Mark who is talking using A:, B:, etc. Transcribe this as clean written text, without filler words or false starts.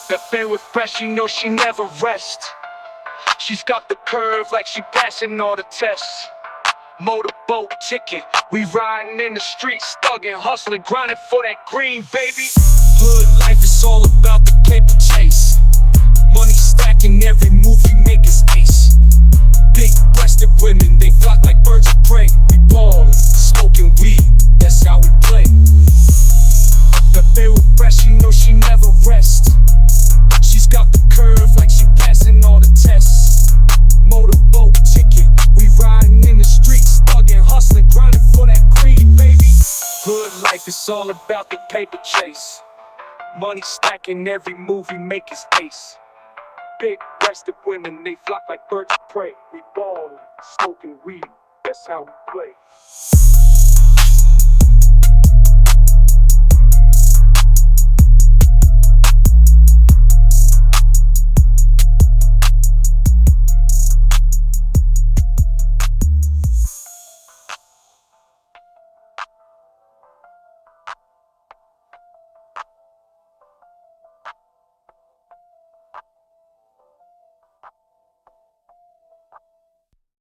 A: That fan with fresh, you know she never rests. She's got the curve like she passing all the tests. Motorboat ticket, we riding in the streets, thugging, hustling, grinding for that green, baby. Hood life is all about the paper chase. Money stacking, every move we make is ace. Big-breasted women, they flock like birds of prey. We ballin', smoking weed, that's how we play. The bear with fresh, you know she never rests. She's got the curve like she passing all the tests. Motorboat ticket, we riding in the streets, thugging, hustling, grinding for that green, baby. Hood life is all about the paper chase. Money stacking, every move we make is ace. Big-breasted women, they flock like birds of prey. We ballin', smoking weed, that's how we play.